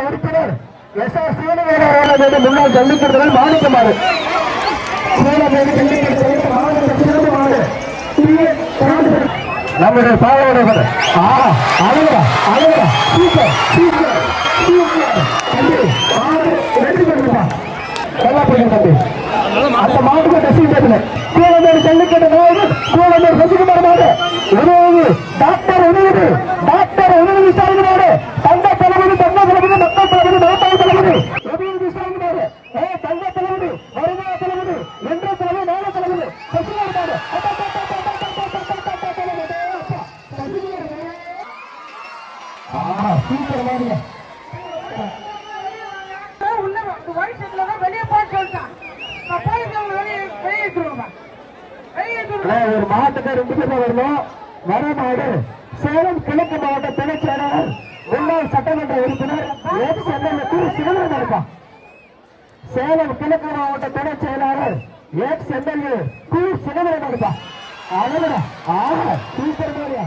உறுப்பினர் எஸ்.ஆர். சீனிவாசன் முன்னாள் ஜல்லிக்கட்டு மாணிக்கமாறு நம்முடைய பாலவர் அழகா அழகா சூப்பர் சூப்பர் தம்பி அந்த மாட்டுக்கு டெஸ்டிங் பேசுறேன் கூலமேடு ஜல்லிக்கட்டு நாயகர் கூலமேடு சசிகுமார் மாடு உதவி டாக்டர் உதவி விசாரிக்கிறாரு தங்க தலைவர் மக்கள் தலைவர் மகத்தாய் தலைவர் உதவி விசாரிக்கிறாரு தங்க தலைவர் வருமான தலைவர் என்ற தலைவர் நாள தலைவர் சசிகுமார் மாடு சூப்பர் மாடுங்க ஒரு மாட்டுக்கு 2 பேர் வரணும். வர மாடு சேலம் கிழக்கு மாவட்ட துணை செயலாளர் முன்னாள் சட்டமன்ற உறுப்பினர் சிவன் இருப்பான். சேலம் கிழக்கு மாவட்ட துணை செயலாளர் எக்ஸ் எம்எல்ஏ கு சிவன் இருப்பான். அழகுடா சூப்பர் மாரியா